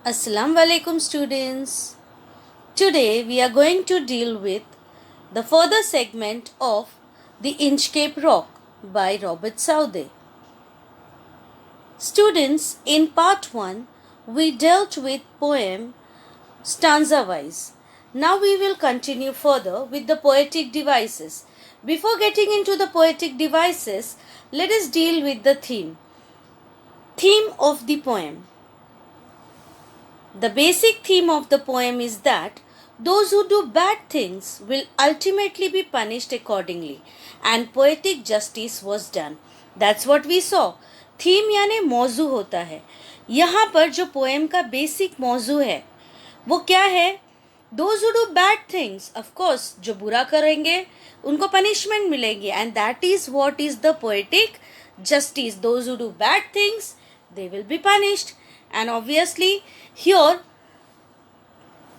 Assalamu alaikum students. Today we are going to deal with the further segment of The Inchcape Rock by Robert Southey. Students, in part 1 we dealt with poem stanza wise. Now we will continue further with the poetic devices. Before getting into the poetic devices, let us deal with the theme. Theme of the poem. The basic theme of the poem is that those who do bad things will ultimately be punished accordingly, and poetic justice was done. That's what we saw. Theme यानी मौजू होता है. यहाँ पर जो poem का basic मौजू है वो क्या है? Those who do bad things, of course, जो बुरा करेंगे उनको पनिशमेंट मिलेगी, and that is what is the poetic justice. Those who do bad things, they will be punished. And obviously here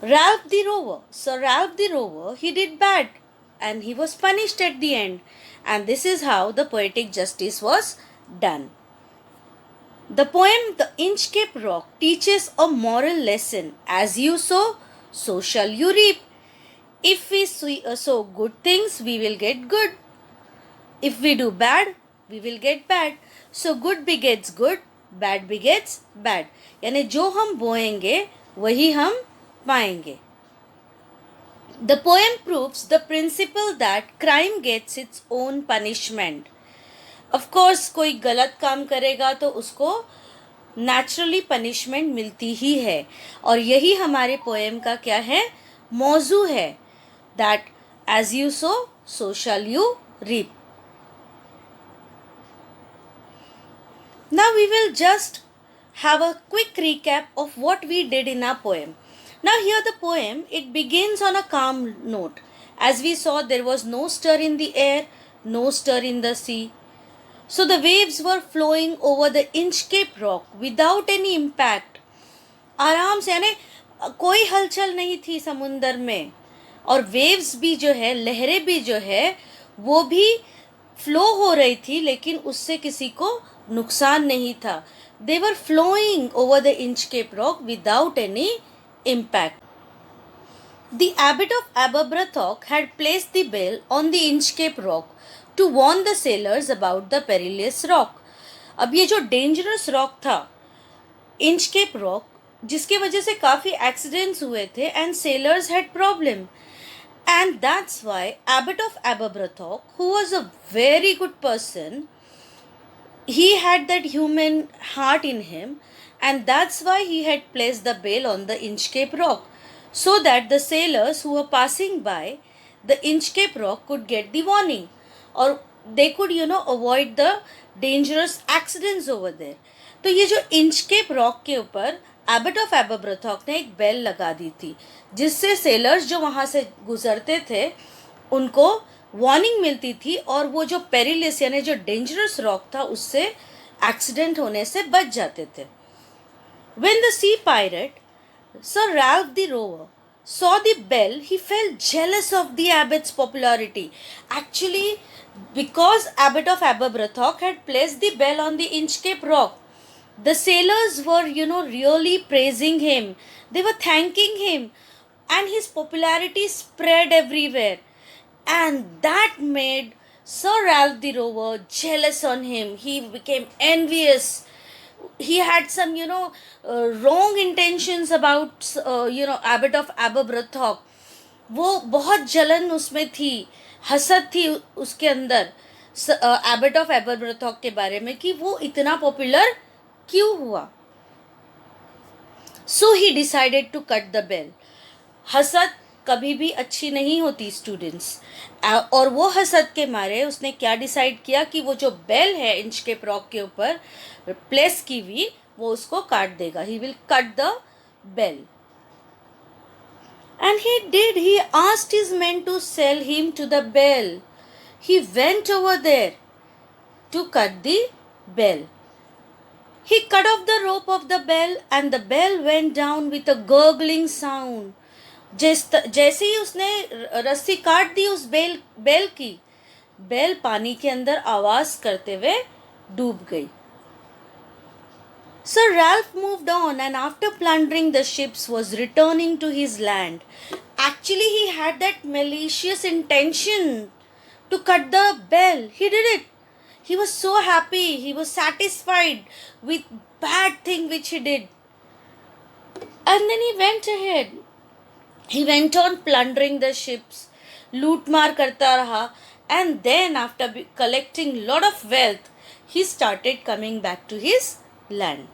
Ralph the Rover, Sir Ralph the Rover, he did bad and he was punished at the end, and this is how the poetic justice was done. The poem The Inchcape Rock teaches a moral lesson. As you sow, so shall you reap. If we sow good things, we will get good. If we do bad, we will get bad. So good begets good, bad begets bad, यानी जो हम बोएंगे वही हम पाएंगे. The poem proves the principle that crime gets its own punishment. Of course कोई गलत काम करेगा तो उसको नेचुरली पनिशमेंट मिलती ही है, और यही हमारे पोएम का क्या है? मौजू है. That as you sow, so shall you reap. Now we will just have a quick recap of what we did in our poem. Now here the poem, it begins on a calm note. As we saw, there was no stir in the air, no stir in the sea. So the waves were flowing over the Inchcape Rock without any impact. आराम से, यानी कोई हलचल नहीं थी समुंदर में, और वेव्स भी जो है, लहरें भी जो है, वो भी फ्लो हो रही थी, लेकिन उससे किसी को नुकसान नहीं था. They were flowing over the Inchcape Rock without any impact. The abbot of Aberbrothock had placed the bell on the Inchcape Rock to warn the sailors about the perilous rock. अब ये जो डेंजरस रॉक था, Inchcape rock, जिसके वजह से काफ़ी accidents हुए थे, and sailors had problem. And that's why abbot of Aberbrothock, who was a very good person, he had that human heart in him, and that's why he had placed the bell on the Inchcape Rock, so that the sailors who were passing by the Inchcape Rock could get the warning, or they could avoid the dangerous accidents over there. तो ये जो Inchcape rock के ऊपर Abbott of एबरब्रथॉक ने एक bell लगा दी थी, जिससे सेलर्स जो वहाँ से गुजरते थे उनको वार्निंग मिलती थी, और वो जो पेरिलियस यानी जो डेंजरस रॉक था उससे एक्सीडेंट होने से बच जाते थे. When the sea pirate, Sir Ralph the Rover, saw the bell, he felt jealous of the abbot's popularity. Actually, because abbot of Aberbrothock had placed the bell on the Inchcape Rock, the sailors were, really praising him. They were thanking him, and his popularity spread everywhere. And that made Sir Ralph the Rover jealous on him. He became envious. He had some, wrong intentions about, abbot of Aberbrothock. वो बहुत जलन उसमें थी, हसद थी उसके अंदर Abbott of एबरब्रथॉक के बारे में कि वो इतना पॉपुलर क्यों हुआ. So he decided to cut the bell. हसद कभी भी अच्छी नहीं होती स्टूडेंट्स, और वो हसद के मारे उसने क्या डिसाइड किया कि वो जो बेल है इंचकेप रॉक के ऊपर प्लेस की हुई, वो उसको काट देगा. He will cut the bell. And he did. He asked his men to sell him to the bell. He went over there to cut the bell. He cut off the rope of the bell, and the bell went down with a gurgling sound. जैसे ही उसने रस्सी काट दी उस bell की, bell पानी के अंदर आवाज करते हुए डूब गई. So Ralph moved on and after plundering the ships was returning to his land. Actually, he had that malicious intention to cut the bell. He did it. He was so happy. He was satisfied with bad thing which he did. And then he went ahead. He went on plundering the ships, loot maar karta raha, and then after collecting lot of wealth, he started coming back to his land.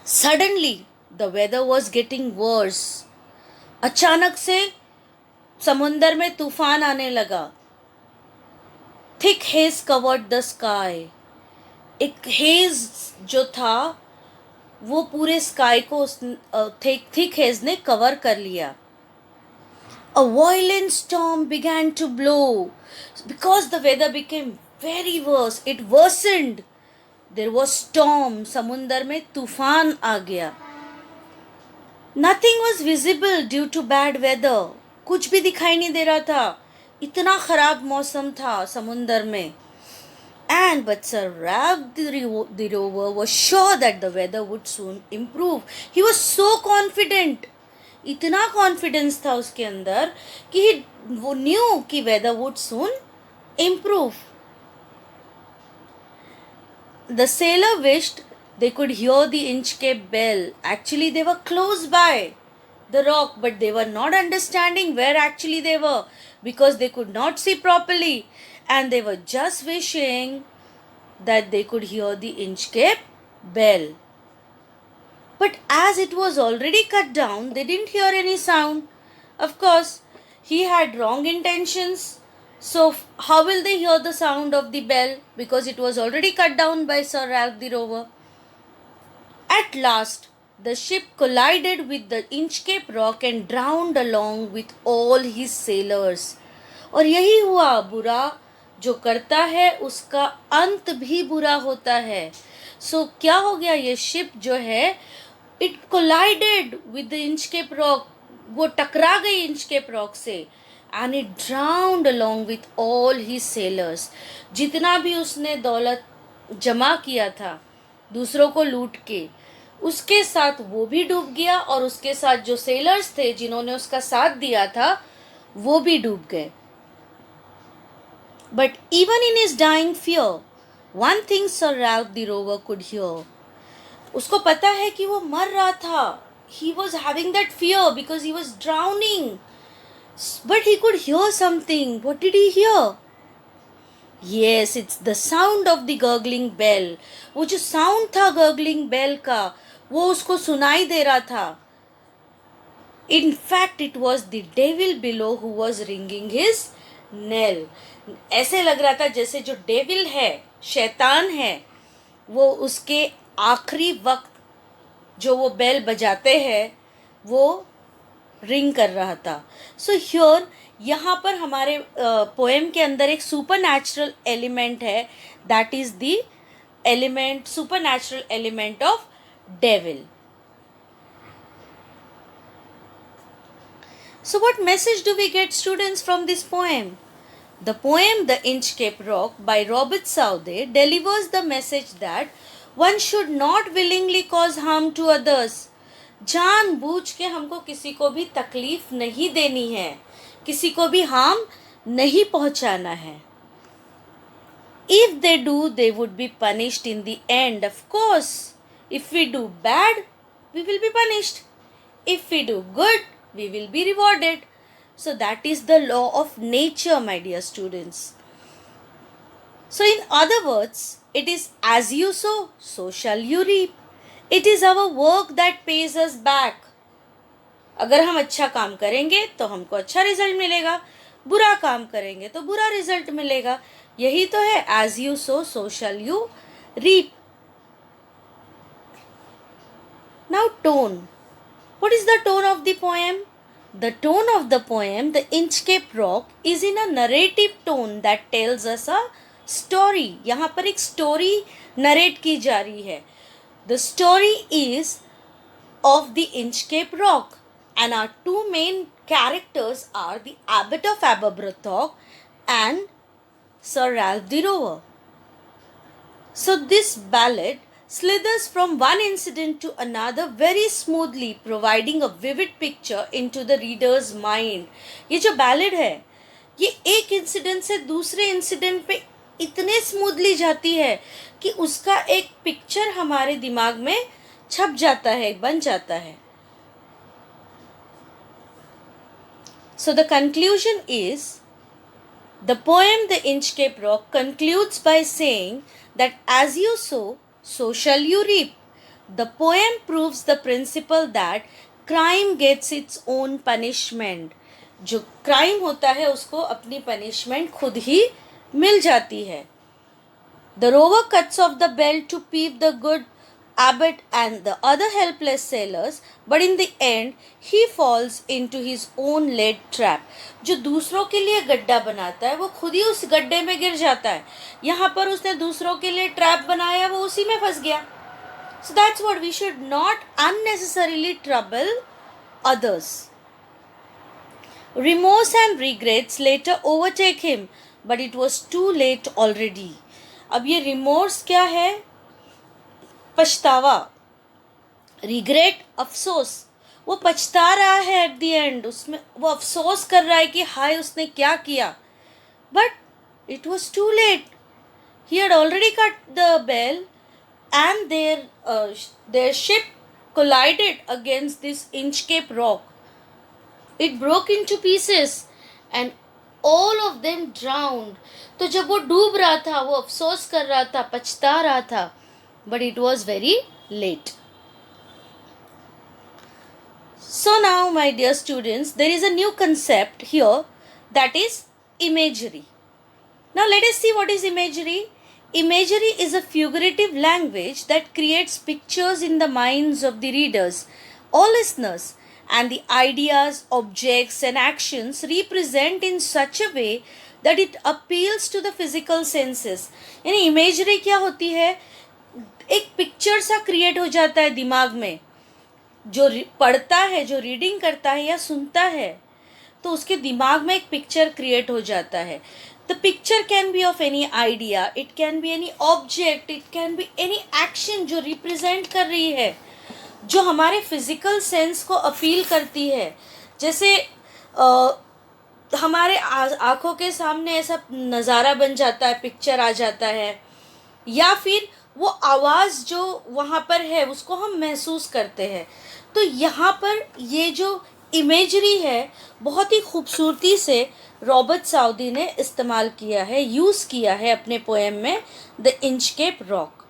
Suddenly, the weather was getting worse. अचानक से समुंदर में तूफान आने लगा. Thick haze covered the sky. एक hedge जो था वो पूरे स्काई को थिक हेज ने कवर कर लिया. A violent storm began to blow. Because the weather became very worse, it worsened. There was storm. समुंदर में तूफान आ गया. Nothing was visible due to bad weather. कुछ भी दिखाई नहीं दे रहा था. इतना खराब मौसम था समुंदर में. But Sir Ralph the rover was sure that the weather would soon improve. He was so confident. इतना कॉन्फिडेंस था उसके अंदर कि वो न्यू कि weather would soon improve. The sailor wished they could hear the Inchcape bell. Actually, they were close by the rock, but they were not understanding where actually they were because they could not see properly, and they were just wishing that they could hear the Inchcape bell. But as it was already cut down, they didn't hear any sound. Of course, he had wrong intentions. So how will they hear the sound of the bell? Because it was already cut down by Sir Ralph the rover. At last, the ship collided with the Inchcape rock and drowned along with all his sailors. और यही हुआ. बुरा जो करता है उसका अंत भी बुरा होता है. So क्या हो गया? ये शिप जो है it collided with the Inchcape rock. वो टकरा गई Inchcape rock से. And it drowned along with all his sailors. जितना भी उसने दौलत जमा किया था दूसरों को लूट के, उसके साथ वो भी डूब गया और उसके साथ जो सेलर्स थे जिन्होंने उसका साथ दिया था वो भी डूब गए. But even in his dying fear, one thing Sir Ralph the rover could hear. उसको पता है कि वो मर रहा था. He was having that fear because he was drowning. But he could hear something. What did he hear? Yes, it's the sound of the gurgling bell. वो जो sound था gurgling bell का वो उसको सुनाई दे रहा था. In fact, it was the devil below who was ringing his knell. ऐसे लग रहा था जैसे जो डेविल है, शैतान है, वो उसके आखिरी वक्त जो वो बेल बजाते हैं वो रिंग कर रहा था. सो हियर यहाँ पर हमारे पोएम के अंदर एक सुपर नेचुरल एलिमेंट है. That is the element, super natural element of devil. So what message do we get, students, from this poem? The poem The Inchcape Rock by Robert Southey delivers the message that one should not willingly cause harm to others. जानबूझ के हमको किसी को भी तकलीफ नहीं देनी है, किसी को भी हार्म नहीं पहुंचाना है. If they do, they would be punished in the end. Of course, if we do bad, we will be punished. If we do good, we will be rewarded. So that is the law of nature, my dear students. So in other words, it is as you sow, so shall you reap. It is our work that pays us back. अगर हम अच्छा काम करेंगे तो हमको अच्छा result मिलेगा, बुरा काम करेंगे तो बुरा रिजल्ट मिलेगा. यही तो है, as you sow, so shall you reap. Now tone. What is the tone of the poem? The tone of the poem, The Inchcape Rock, is in a narrative tone that tells us a story. यहाँ पर एक story narrate की जा रही है. The story is of the Inchcape Rock, and our two main characters are the Abbot of Aberbrothock and Sir Ralph the Rover. So this ballad slithers from one incident to another very smoothly, providing a vivid picture into the reader's mind. ये जो ballad है, ये एक incident से दूसरे incident पे इतने smoothly जाती है कि उसका एक पिक्चर हमारे दिमाग में छप जाता है, बन जाता है. So the conclusion is, the poem The Inchcape Rock concludes by saying that as you sow, so shall you reap. The poem proves the principle that crime gets its own punishment. जो crime होता है उसको अपनी punishment खुद ही मिल जाती है. The rover cuts off the bell to peep the good abbot and the other helpless sailors, but in the end he falls into his own lead trap. जो दूसरों के लिए गड्ढा बनाता है वो खुद ही उस गड्ढे में गिर जाता है. यहाँ पर उसने दूसरों के लिए ट्रैप बनाया, वो उसी में फंस गया. So that's what we should not unnecessarily trouble others. Remorse and regrets later overtake him, but it was too late already. अब ये रिमोर्स क्या है? पछतावा. रिग्रेट, अफसोस. वो पछता रहा है एट द एंड, उसमें वो अफसोस कर रहा है कि हाय उसने क्या किया. But it was too late. He had already cut the bell and their ship collided against this Inchcape Rock. It broke into pieces and all of them drowned. तो जब वो डूब रहा था, वो अफसोस कर रहा था, पछता रहा था, but it was very late. So now, my dear students, there is a new concept here, that is imagery. Now let us see what is imagery. Imagery is a figurative language that creates pictures in the minds of the readers or listeners, and the ideas, objects and actions represent in such a way that it appeals to the physical senses. यानी imagery क्या होती है? एक picture सा create हो जाता है दिमाग में. जो पढ़ता है, जो रीडिंग करता है या सुनता है, तो उसके दिमाग में एक पिक्चर क्रिएट हो जाता है. The picture can be of any idea, it can be any object, it can be any action जो represent कर रही है, जो हमारे physical sense को अपील करती है. जैसे हमारे आँखों के सामने ऐसा नज़ारा बन जाता है, पिक्चर आ जाता है, या फिर वो आवाज़ जो वहाँ पर है उसको हम महसूस करते हैं. तो यहाँ पर ये जो इमेजरी है बहुत ही खूबसूरती से रॉबर्ट साउदी ने इस्तेमाल किया है, यूज़ किया है अपने पोएम में the Inchcape rock.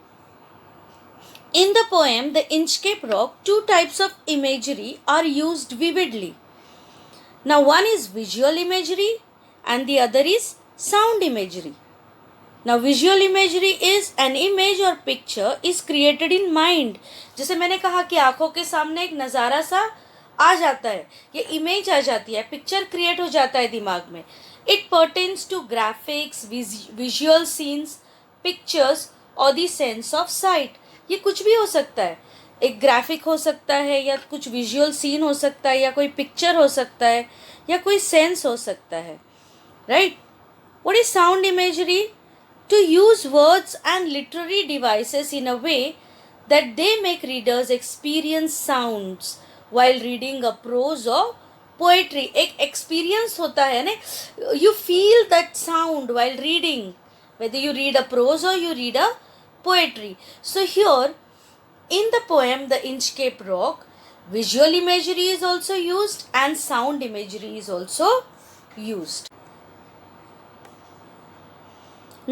In the poem the Inchcape rock, two types of imagery are used vividly. Now one is visual imagery and the other is sound imagery. Now visual imagery is an image or picture is created in mind. जैसे मैंने कहा कि आँखों के सामने एक नज़ारा सा आ जाता है, ये इमेज आ जाती है, पिक्चर क्रिएट हो जाता है दिमाग में. It pertains to graphics, visual scenes, pictures or the sense of sight. ये कुछ भी हो सकता है, एक ग्राफिक हो सकता है, या कुछ विजुअल सीन हो सकता है, या कोई पिक्चर हो सकता है, या कोई सेंस हो सकता है. Right. What is sound imagery? To use words and literary devices in a way that they make readers experience sounds while reading a prose or poetry. एक experience होता है ना, you feel that sound while reading, whether you read a prose or you read a poetry. So here in the poem The Inchcape Rock, visual imagery is also used and sound imagery is also used.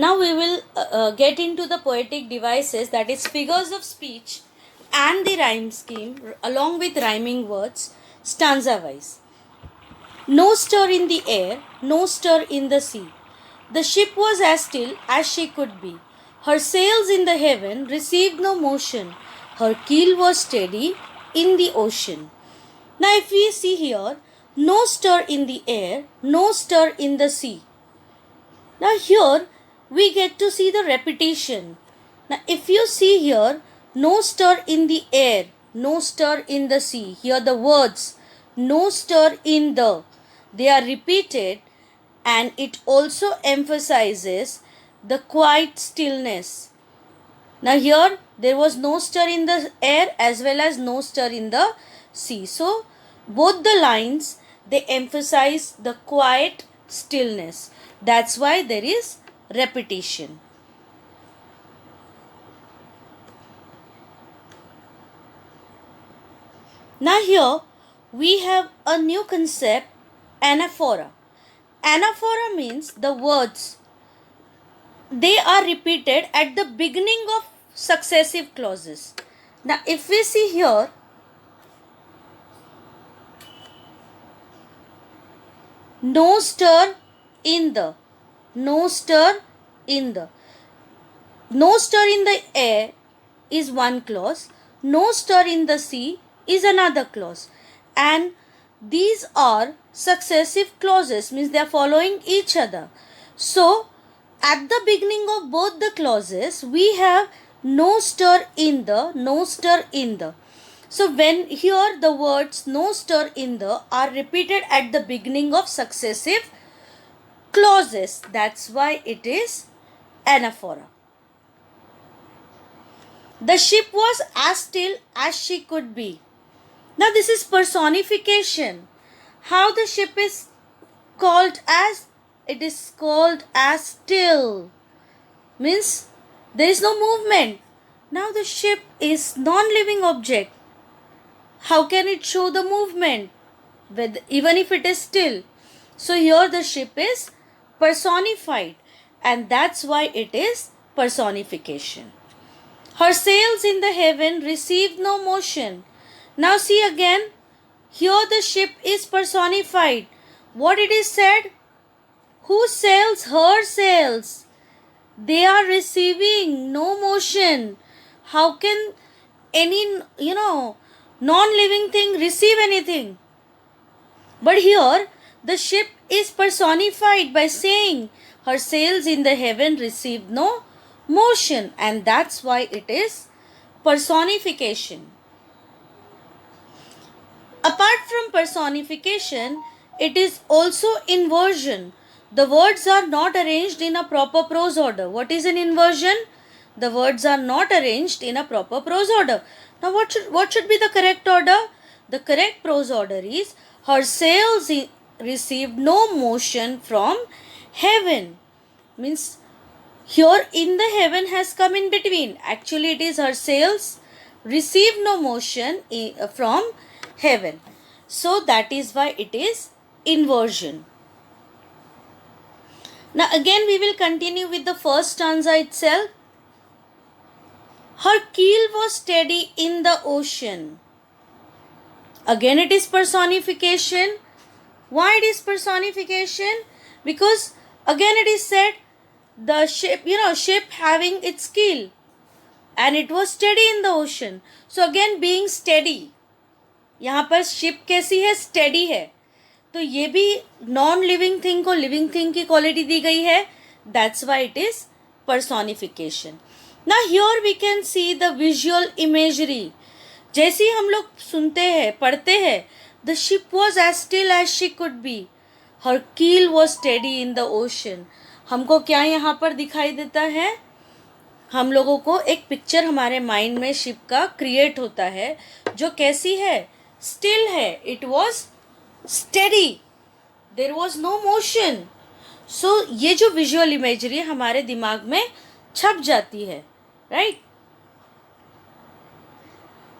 Now we will get into the poetic devices, that is figures of speech and the rhyme scheme along with rhyming words stanza wise. No stir in the air, no stir in the sea. The ship was as still as she could be. Her sails in the heaven received no motion. Her keel was steady in the ocean. Now if we see here, no stir in the air, no stir in the sea. Now here we get to see the repetition. Now if you see here, no stir in the air, no stir in the sea. Here the words no stir in the, they are repeated, and it also emphasizes the quiet stillness. Now here there was no stir in the air as well as no stir in the sea. So both the lines, they emphasize the quiet stillness. That's why there is repetition. Now here we have a new concept, anaphora. Anaphora means the words, they are repeated at the beginning of successive clauses. Now if we see here, no stir in the, no stir in the, no stir in the air is one clause, no stir in the sea is another clause, and these are successive clauses, means they are following each other. So at the beginning of both the clauses we have no stir in the, no stir in the. So when here the words no stir in the are repeated at the beginning of successive clauses, that's why it is anaphora. The ship was as still as she could be. Now this is personification. How the ship is called as? It is called as still. Means there is no movement. Now the ship is non-living object. How can it show the movement even if it is still? So here the ship is personified, and that's why it is personification. Her sails in the heaven received no motion. Now see again, here the ship is personified. What it is said? Who sails? Her sails. They are receiving no motion. How can any, non-living thing receive anything? But here the ship is personified by saying her sails in the heaven received no motion, and that's why it is personification. Apart from personification, it is also inversion. The words are not arranged in a proper prose order. What is an inversion? The words are not arranged in a proper prose order. Now what should be the correct order? The correct prose order is her sails received no motion from heaven. Means here in the heaven has come in between. Actually it is her sails received no motion from heaven. So that is why it is inversion. Now again we will continue with the first stanza itself. Her keel was steady in the ocean. Again it is personification. Why it is personification? Because again it is said the ship, ship having its keel, and it was steady in the ocean. So again being steady, यहाँ पर ship कैसी है? Steady है. तो ये भी non living thing को living thing की क्वालिटी दी गई है. That's why it is personification. Now here we can see the visual imagery. जैसे ही हम लोग सुनते हैं, पढ़ते हैं, the ship was as still as she could be, her keel was steady in the ocean. हमको क्या यहाँ पर दिखाई देता है? हम लोगों को एक पिक्चर हमारे माइंड में शिप का क्रिएट होता है, जो कैसी है? स्टिल है. It was steady, there was no motion. So ये जो विजुअल इमेजरी हमारे दिमाग में छप जाती है, right?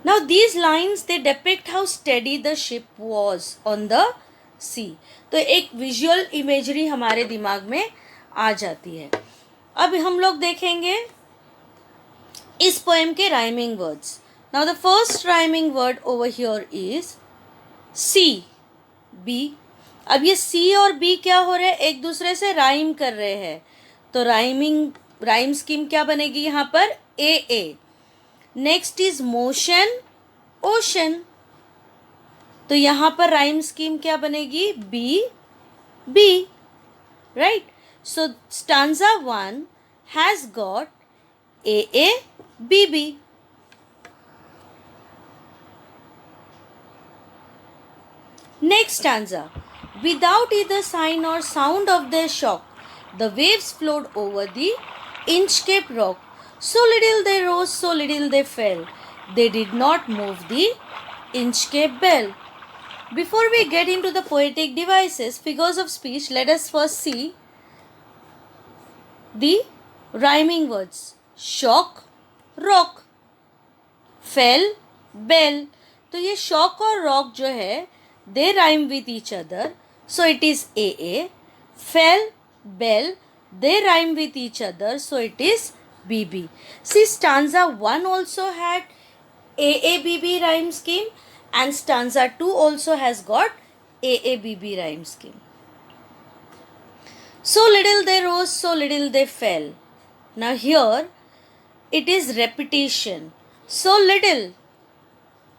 Now these lines they depict how steady the ship was on the sea. तो एक विजुअल इमेजरी हमारे दिमाग में आ जाती है. अब हम लोग देखेंगे इस पोएम के rhyming words. Now the first rhyming word over here is sea, be. अब ये सी और बी क्या हो रहे हैं? एक दूसरे से राइम कर रहे हैं. तो राइम स्कीम क्या बनेगी यहाँ पर? A A. Next is motion, ocean. तो यहाँ पर राइम स्कीम क्या बनेगी? B B, right? So stanza 1 has got A A B B. Next stanza. Without either sign or sound of their shock, the waves flowed over the inch-capped rock. So little they rose, so little they fell. They did not move the inch-shaped bell. Before we get into the poetic devices, figures of speech, let us first see the rhyming words. Shock, rock, fell, bell. तो ये shock और rock जो है, they rhyme with each other. So it is AA. Fell, bell, they rhyme with each other. So it is BB. See, stanza 1 also had AABB rhyme scheme, and stanza 2 also has got AABB rhyme scheme. So little they rose, so little they fell. Now here it is repetition. So little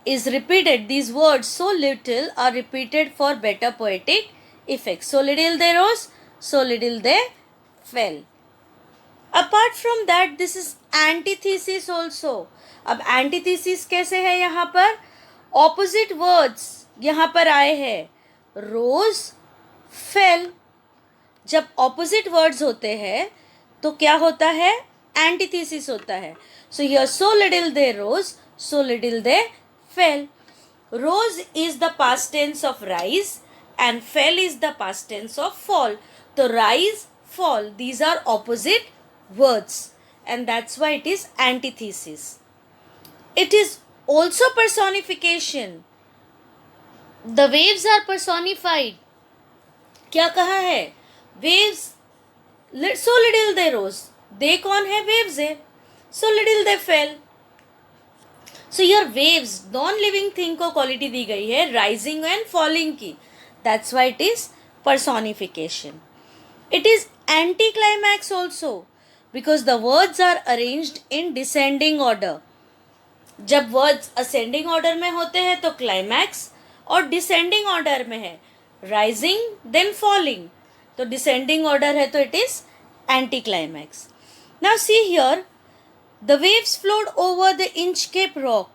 is repeated. These words so little are repeated for better poetic effect. So little they rose, so little they fell. Apart from that, this is antithesis also. अब antithesis कैसे है यहाँ पर? Opposite words यहाँ पर आए हैं. Rose, fell. जब opposite words होते हैं तो क्या होता है? Antithesis होता है. So here, so little they rose, so little they fell. Rose is the past tense of rise and fell is the past tense of fall. So rise, fall, these are opposite words, and that's why it is antithesis. It is also personification. The waves are personified. क्या कहा है? Waves, so little they rose. They कौन है? Waves है. So little they fell. So here waves, non-living thing को quality दी गई है rising and falling की. That's why it is personification. It is anticlimax also because the words are arranged in descending order. जब words ascending order में होते हैं तो climax, और descending order में है rising then falling. तो descending order है तो it is anticlimax. Now see here, the waves flowed over the inch-shaped rock.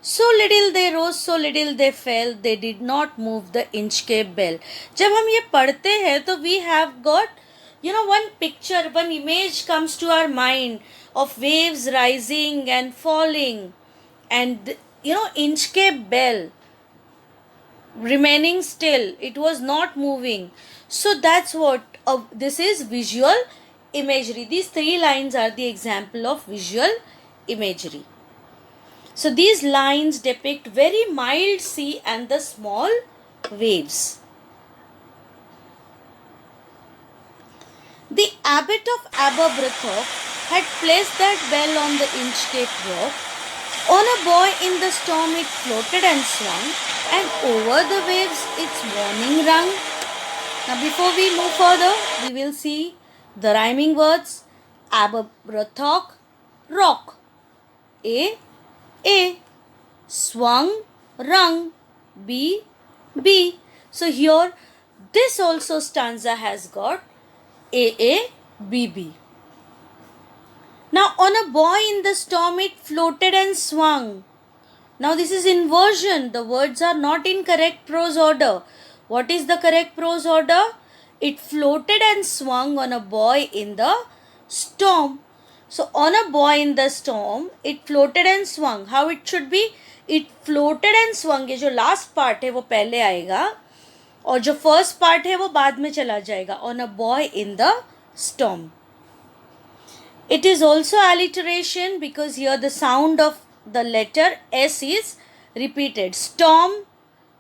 So little they rose, so little they fell. They did not move the inch-shaped bell. जब हम ये पढ़ते हैं तो we have got, one picture, one image comes to our mind of waves rising and falling, and inch-shaped bell remaining still. It was not moving. So that's what this is visual imagery. These 3 lines are the example of visual imagery. So these lines depict very mild sea and the small waves. The abbot of Aberbrothock had placed that bell on the inch-shaped rock. On a buoy in the storm it floated and swung, and over the waves its warning rung. Now before we move further, we will see the rhyming words. Aberbrothock, rock. A, swung, rung, B. So here this also stanza has got A, B. Now on a buoy in the storm it floated and swung. Now this is inversion. The words are not in correct prose order. What is the correct prose order? It floated and swung on a buoy in the storm. So on a buoy in the storm, it floated and swung. How it should be? It floated and swung. ये जो last part है वो पहले आएगा और जो first part है वो बाद में चला जाएगा. On a buoy in the storm. It is also alliteration because here the sound of the letter S is repeated. Storm,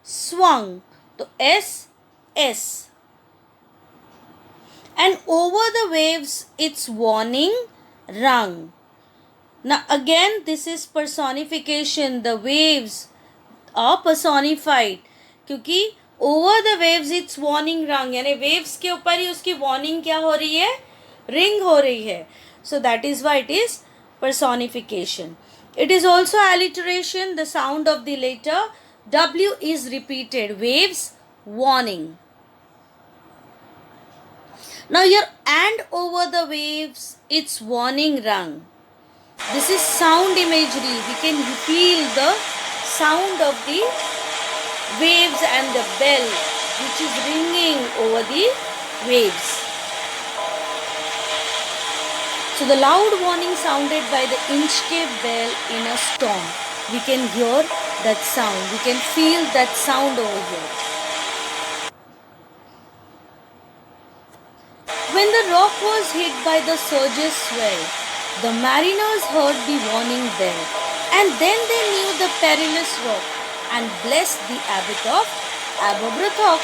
swung. So S. And over the waves its warning rung. Now again this is personification. The waves are personified क्योंकि over the waves its warning rung, यानी waves के ऊपर ही उसकी warning क्या हो रही है? Ring हो रही है. So that is why it is personification. It is also alliteration. The sound of the letter W is repeated. Waves, warning. Now here, and over the waves its warning rung. This is sound imagery. We can feel the sound of the waves and the bell which is ringing over the waves. So the loud warning sounded by the Inchcape bell in a storm. We can hear that sound. We can feel that sound over here. When the rock was hit by the surge's swell, the mariners heard the warning bell, and then they knew the perilous rock and blessed the abbot of Aberbrothock.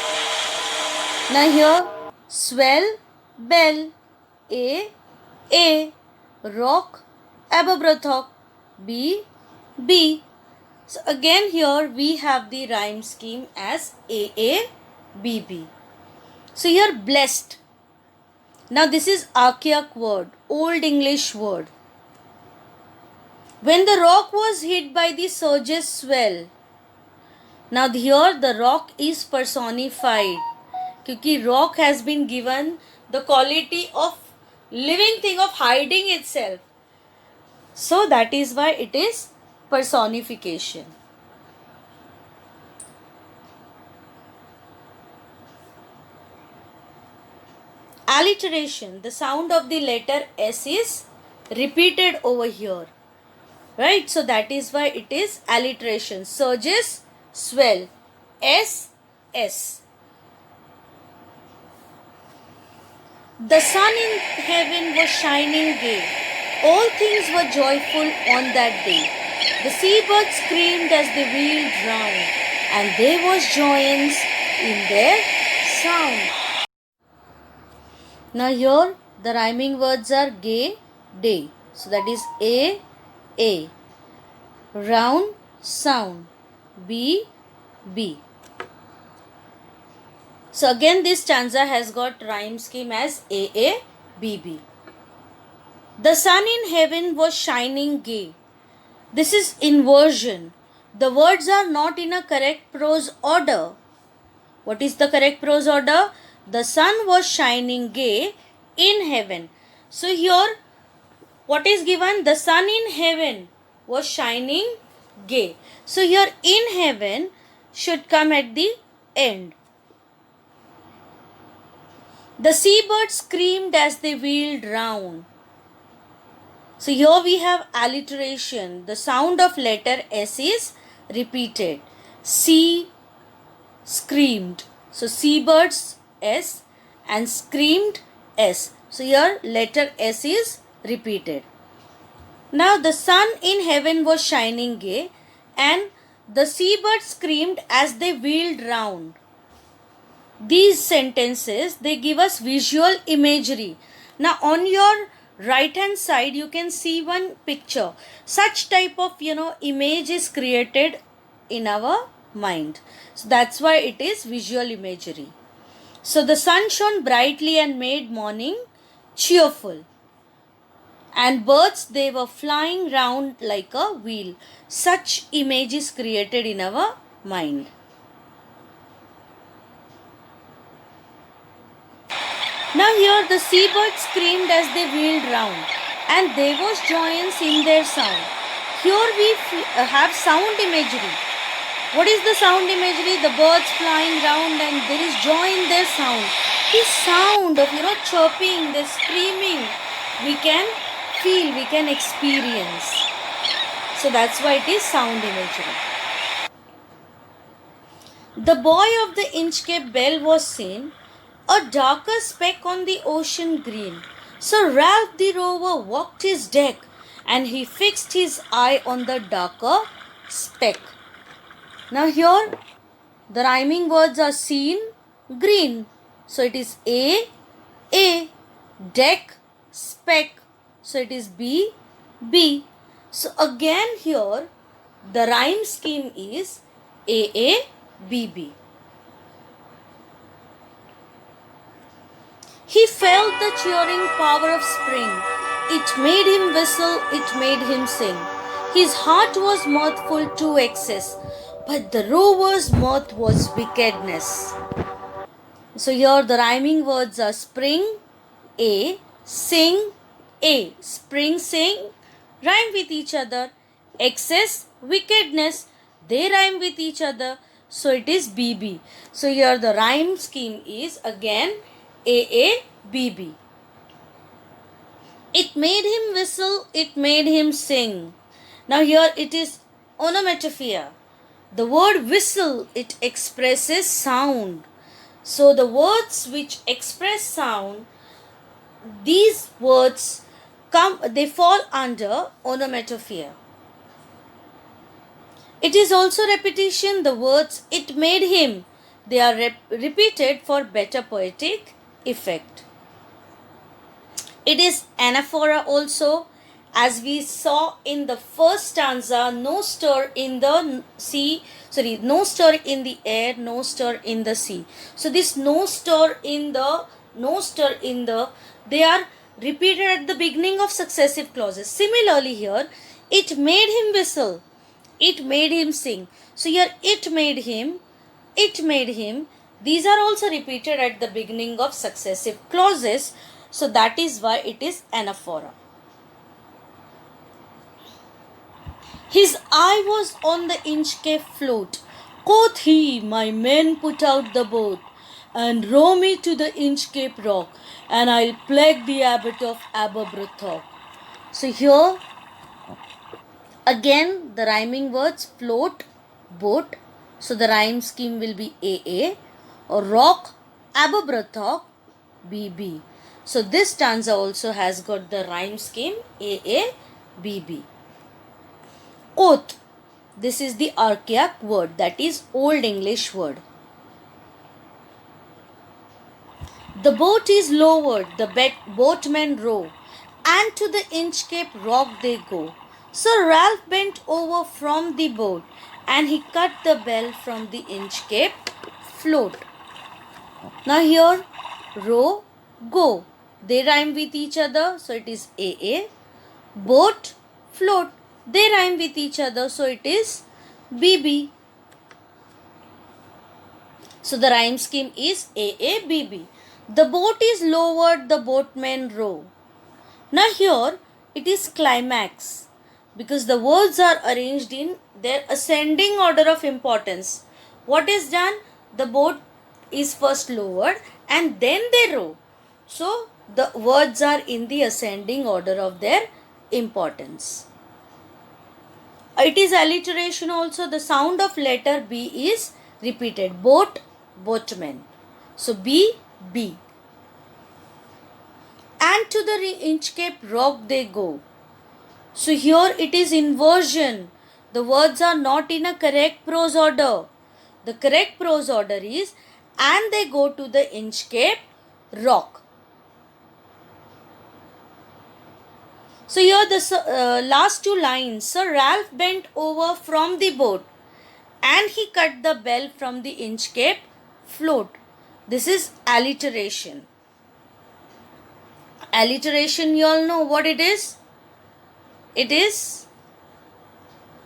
Now here, swell, bell, A, rock, Aberbrothock, B. So again here we have the rhyme scheme as A, B. So here blessed. Now this is archaic word, old English word. When the rock was hit by the surge's swell. Now here the rock is personified. Because rock has been given the quality of living thing, of hiding itself. So that is why it is personification. Alliteration. The sound of the letter S is repeated over here. Right? So that is why it is alliteration. Surges, swell. S. The sun in heaven was shining gay. All things were joyful on that day. The seabirds screamed as they wheeled round, and there was joyance in their sound. Now here the rhyming words are gay, day. So that is A. Round, sound. B. So again this stanza has got rhyme scheme as A. The sun in heaven was shining gay. This is inversion. The words are not in a correct prose order. What is the correct prose order? The sun was shining gay in heaven. So here what is given? The sun in heaven was shining gay. So here in heaven should come at the end. The seabirds screamed as they wheeled round. So here we have alliteration. The sound of letter S is repeated. Sea, screamed. So seabirds S and screamed S. So here letter S is repeated. Now the sun in heaven was shining gay, and the seabirds screamed as they wheeled round. These sentences, they give us visual imagery. Now on your right hand side you can see one picture. Such type of image is created in our mind. So that's why it is visual imagery. So the sun shone brightly and made morning cheerful, and birds, they were flying round like a wheel. Such image is created in our mind. Now here the seabirds screamed as they wheeled round, and there was joyance in their sound. Here we have sound imagery. What is the sound imagery? The birds flying round and there is joy in their sound. The sound of chirping, the screaming, we can feel, we can experience. So that's why it is sound imagery. The boy of the Inchcape bell was seen, a darker speck on the ocean green. So Ralph the rover walked his deck, and he fixed his eye on the darker speck. Now here the rhyming words are seen, green. So it is A, deck, speck. So it is B. So again here the rhyme scheme is A. He felt the cheering power of spring. It made him whistle, it made him sing. His heart was mirthful to excess, but the rover's mirth was wickedness. So here the rhyming words are spring, A, sing, A. Spring, sing, rhyme with each other. Excess, wickedness, they rhyme with each other. So it is BB. So here the rhyme scheme is again A. It made him whistle, it made him sing. Now here it is onomatopoeia. The word whistle, it expresses sound. So the words which express sound, these words they fall under onomatopoeia. It is also repetition. The words it made him, they are repeated for better poetic effect. It is anaphora also. As we saw in the first stanza, no stir in the sea, no stir in the air, no stir in the sea. So this no stir in the, they are repeated at the beginning of successive clauses. Similarly here, it made him whistle, it made him sing. So here it made him, these are also repeated at the beginning of successive clauses. So that is why it is anaphora. His eye was on the Inchcape float. Quoth he, my men put out the boat, and row me to the Inchcape rock, and I'll plague the abbot of Aberbrothock. So here, again the rhyming words float, boat. So the rhyme scheme will be AA, or rock, Aberbrothock, BB. So this stanza also has got the rhyme scheme AA, BB. Oath. This is the archaic word, that is Old English word. The boat is lowered, the boatmen row, and to the Inchcape rock they go. Sir Ralph bent over from the boat, and he cut the bell from the Inchcape float. Now here, row, go, they rhyme with each other, so it is AA. Boat, float, they rhyme with each other, so it is BB. So the rhyme scheme is AABB. The boat is lowered, the boatmen row. Now here it is climax, because the words are arranged in their ascending order of importance. What is done? The boat is first lowered and then they row. So the words are in the ascending order of their importance. It is alliteration also. The sound of letter B is repeated. Boat, boatmen. So B, B. And to the Inchcape rock they go. So here it is inversion. The words are not in a correct prose order. The correct prose order is and they go to the Inchcape rock. So here the last two lines. Sir Ralph bent over from the boat and he cut the bell from the Inchcape float. This is alliteration. Alliteration, you all know what it is? It is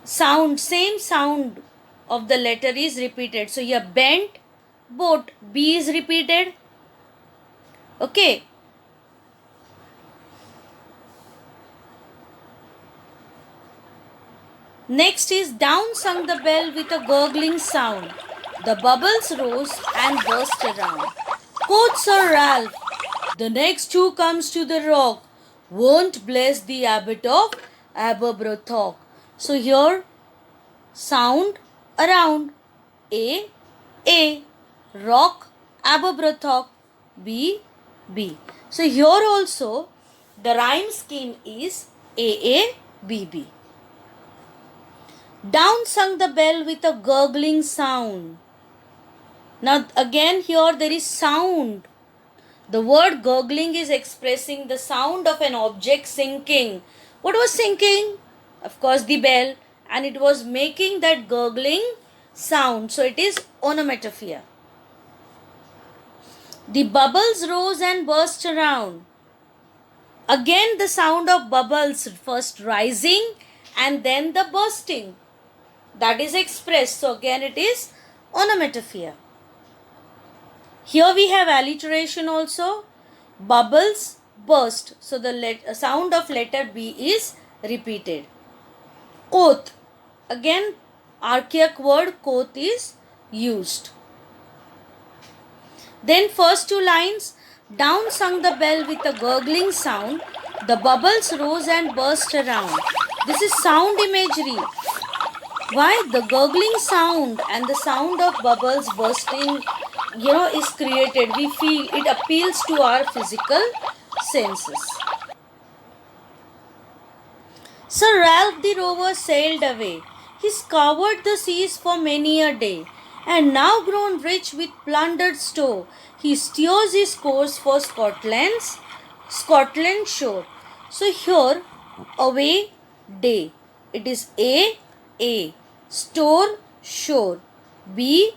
sound, same sound of the letter is repeated. So here bent, boat, B is repeated. Okay. Next is down sung the bell with a gurgling sound. The bubbles rose and burst around. Quoth Sir Ralph, the next who comes to the rock won't bless the abbot of Aberbrothock. So here sound around. A, rock, Aberbrothock, B, B. So here also the rhyme scheme is AA, BB. Down sung the bell with a gurgling sound. Now again here there is sound. The word gurgling is expressing the sound of an object sinking. What was sinking? Of course the bell, and it was making that gurgling sound. So it is onomatopoeia. The bubbles rose and burst around. Again the sound of bubbles first rising and then the bursting. That is expressed. So again it is onomatopoeia. Here we have alliteration also. Bubbles, burst. So the sound of letter B is repeated. Quoth. Again archaic word quoth is used. Then first two lines. Down sung the bell with a gurgling sound. The bubbles rose and burst around. This is sound imagery. Why? The gurgling sound and the sound of bubbles bursting, is created. We feel it appeals to our physical senses. Sir Ralph the Rover sailed away. He scoured the seas for many a day, and now grown rich with plundered store, he steers his course for Scotland shore. So here, away, day. It is A, store, shore, B.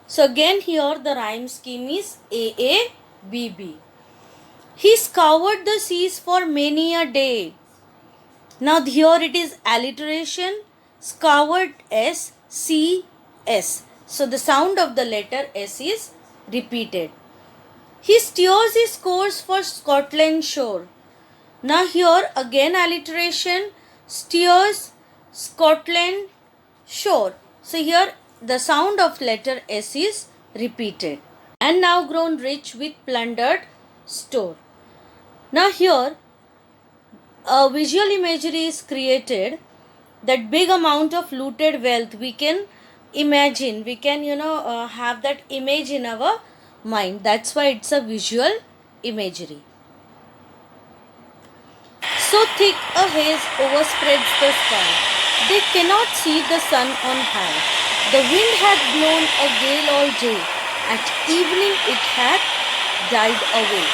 So again here the rhyme scheme is A, He scoured the seas for many a day. Now here it is alliteration, scoured S. So the sound of the letter S is repeated. He steers his course for Scotland shore. Now here again alliteration, steers, Scotland shore. So here the sound of letter S is repeated. And now grown rich with plundered store. Now here a visual imagery is created, that big amount of looted wealth we can imagine, we can have that image in our mind. That's why it's a visual imagery. So thick a haze overspreads the sky, they cannot see the sun on high. The wind had blown a gale all day, at evening it hath died away.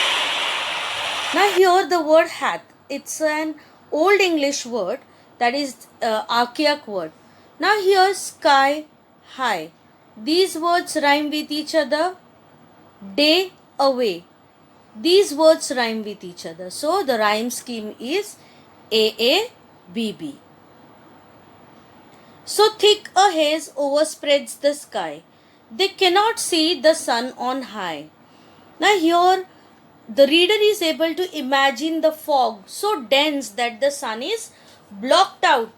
Now here the word hath, it's an old English word, that is archaic word. Now here sky, high. These words rhyme with each other. Day, away. These words rhyme with each other. So the rhyme scheme is A. So thick a haze overspreads the sky, they cannot see the sun on high. Now here the reader is able to imagine the fog so dense that the sun is blocked out.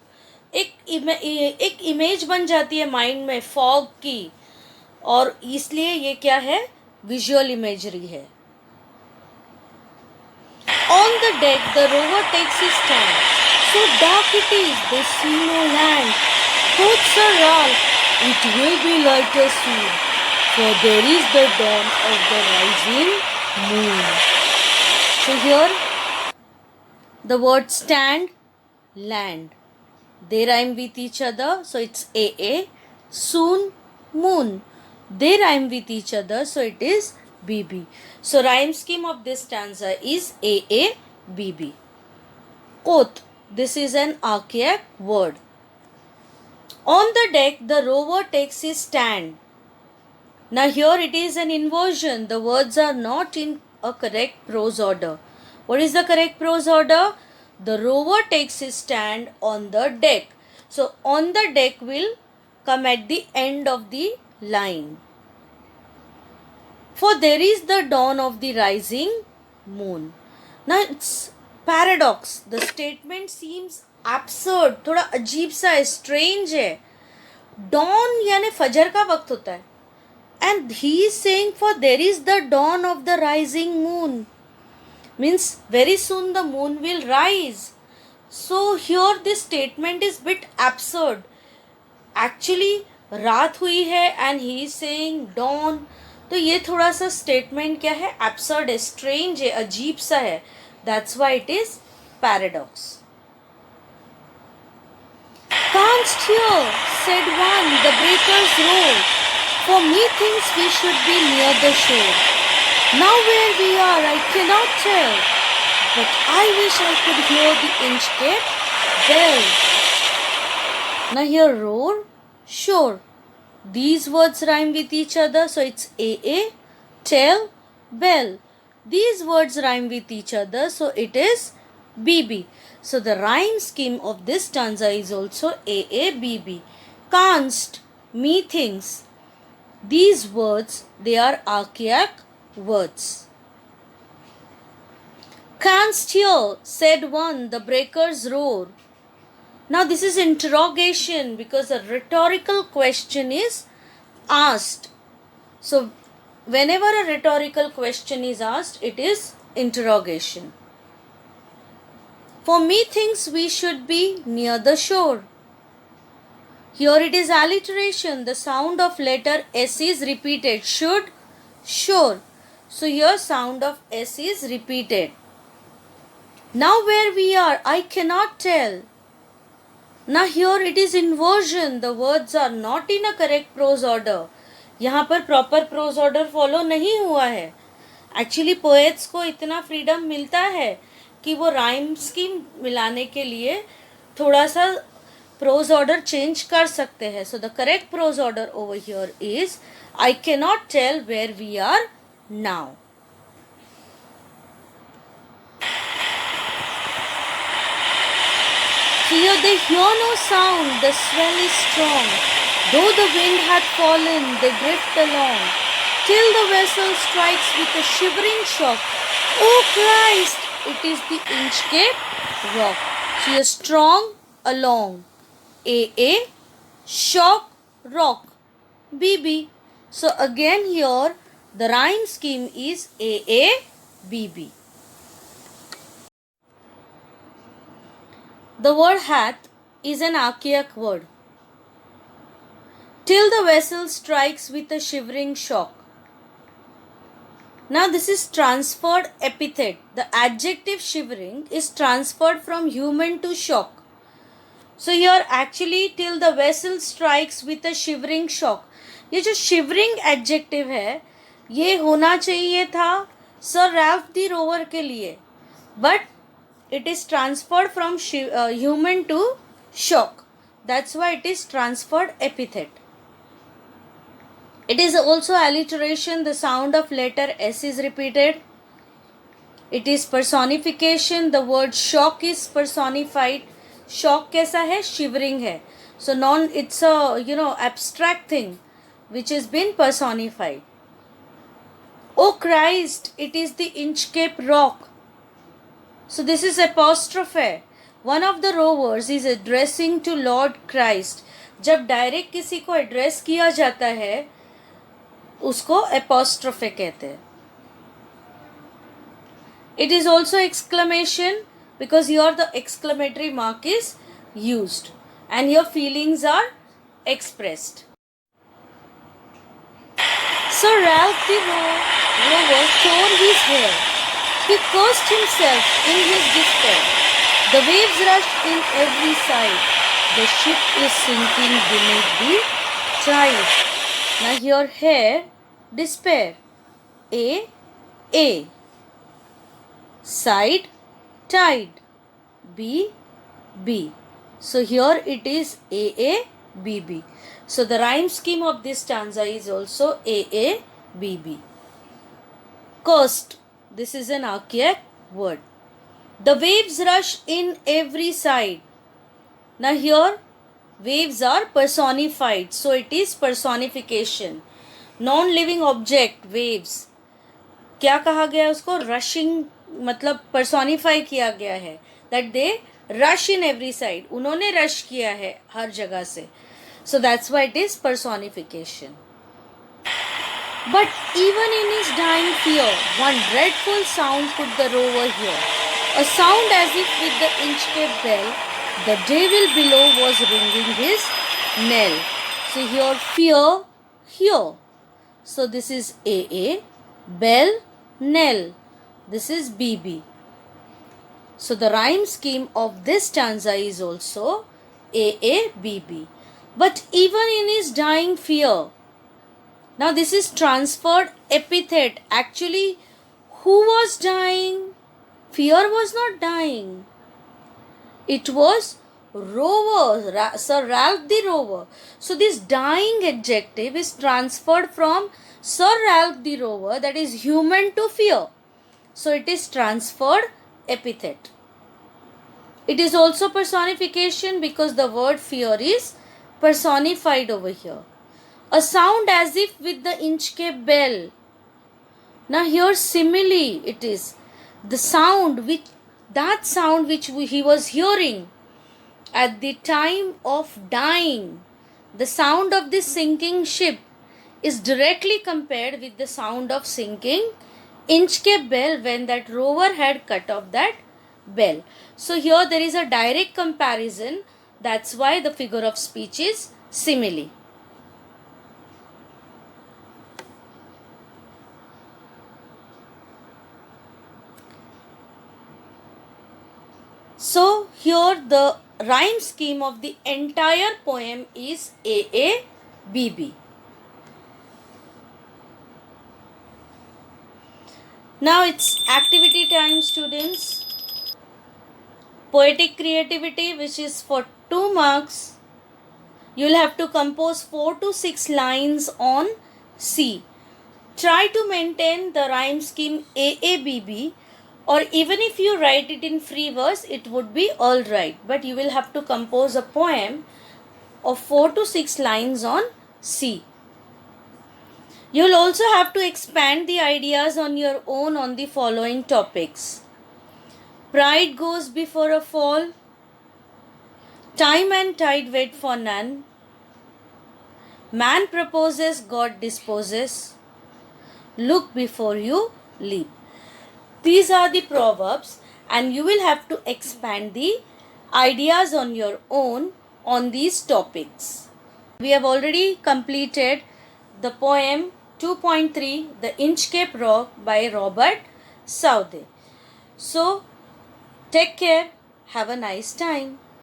एक image बन जाती है mind में fog की, और इसलिए ये क्या है, विजुअल इमेजरी है. On the deck the rover takes his stand, so dark it is they see no land. Quoth Sir Ralph, it will be lighter soon, for there is the dawn of the rising moon. So here the word stand, land, they rhyme with each other, so it's A. Soon, moon, they rhyme with each other, so it is B. So rhyme scheme of this stanza is A. Quoth, this is an archaic word. On the deck the rover takes his stand. Now here it is an inversion, the words are not in a correct prose order. What is the correct prose order? The rover takes his stand on the deck. So on the deck will come at the end of the line. For there is the dawn of the rising moon. Now it's paradox. The statement seems absurd, थोड़ा अजीब सा है, strange है. Dawn यानी फजर का वक्त होता है. And he is saying for there is the dawn of the rising moon. Means very soon the moon will rise. So here this statement is bit absurd. Actually रात हुई है and he is saying dawn. तो ये थोड़ा सा statement क्या है, absurd है, strange है, अजीब सा है. That's why it is paradox. Canst hear, said one, the breakers roar, for methinks we should be near the shore. Now where we are I cannot tell, but I wish I could hear the Inchcape bell. Now here roar, shore. These words rhyme with each other, so it's A. Tell, bell. These words rhyme with each other, so it is B. So the rhyme scheme of this stanza is also A. Canst, methinks. These words, they are archaic words. Canst hear, said one, the breakers roar. Now this is interrogation because a rhetorical question is asked. So whenever a rhetorical question is asked, it is interrogation. For methinks we should be near the shore. Here it is alliteration. The sound of letter S is repeated. Should, shore. So here sound of S is repeated. Now where we are, I cannot tell. Now here it is inversion. The words are not in a correct prose order. यहाँ पर proper prose order follow नहीं हुआ है. Actually poets को इतना freedom मिलता है कि वो rhyme scheme मिलाने के लिए थोड़ा सा prose order change कर सकते हैं. So the correct prose order over here is I cannot tell where we are now. Here they hear no sound, the swell is strong. Though the wind hath fallen, they drift along, till the vessel strikes with a shivering shock. Oh Christ! It is the Inchcape Rock. She is strong, along. A, shock, rock. B. So again here, the rhyme scheme is A, B. The word hath is an archaic word. Till the vessel strikes with a shivering shock. Now this is transferred epithet. The adjective shivering is transferred from human to shock. So here actually till the vessel strikes with a shivering shock. ये जो shivering adjective है ये होना चाहिए था sir Ralph the rover के लिए, but it is transferred from human to shock. That's why it is transferred epithet. It is also alliteration. The sound of letter S is repeated. It is personification. The word shock is personified. Shock कैसा है? Shivering है. So it's a abstract thing which has been personified. Oh Christ, it is the Inchcape Rock. So this is apostrophe. One of the rowers is addressing to Lord Christ. जब direct किसी को address किया जाता है उसको apostrophe कहते हैं. It is also exclamation because here the exclamatory mark is used and here feelings are expressed. Sir Ralph the rower tore his hair. He cursed himself in his despair. The waves rushed in every side. The ship is sinking beneath the tide. Now here hair, despair. A. Side, tide. B. So here it is A, B. So the rhyme scheme of this stanza is also A, B. Cursed. This is an archaic word. The waves rush in every side. Now here waves are personified. So it is personification. Non-living object waves. क्या कहा गया उसको? Rushing मतलब personify किया गया है. That they rush in every side. उन्होंने rush किया है हर जगह से. So that's why it is personification. But even in his dying fear, one dreadful sound could the rover hear. A sound as if with the Inchcape bell, the devil below was ringing his knell. So here fear, here. So this is A, bell, knell. This is B. So the rhyme scheme of this stanza is also A, B. But even in his dying fear. Now this is transferred epithet. Actually, who was dying? Fear was not dying. It was rover, Sir Ralph the rower. So this dying adjective is transferred from Sir Ralph the rower, that is human, to fear. So it is transferred epithet. It is also personification because the word fear is personified over here. A sound as if with the Inchcape bell. Now here simile it is. The sound which he was hearing at the time of dying. The sound of this sinking ship is directly compared with the sound of sinking Inchcape bell when that rover had cut off that bell. So here there is a direct comparison. That's why the figure of speech is simile. So here the rhyme scheme of the entire poem is AABB. Now it's activity time, students. Poetic creativity, which is for 2 marks. You'll have to compose 4 to 6 lines on C. Try to maintain the rhyme scheme AABB, or even if you write it in free verse, it would be alright. But you will have to compose a poem of 4 to 6 lines on C. You'll also have to expand the ideas on your own on the following topics. Pride goes before a fall. Time and tide wait for none. Man proposes, God disposes. Look before you leap. These are the proverbs, and you will have to expand the ideas on your own on these topics. We have already completed the poem 2.3, The Inchcape Rock by Robert Southey. So, take care. Have a nice time.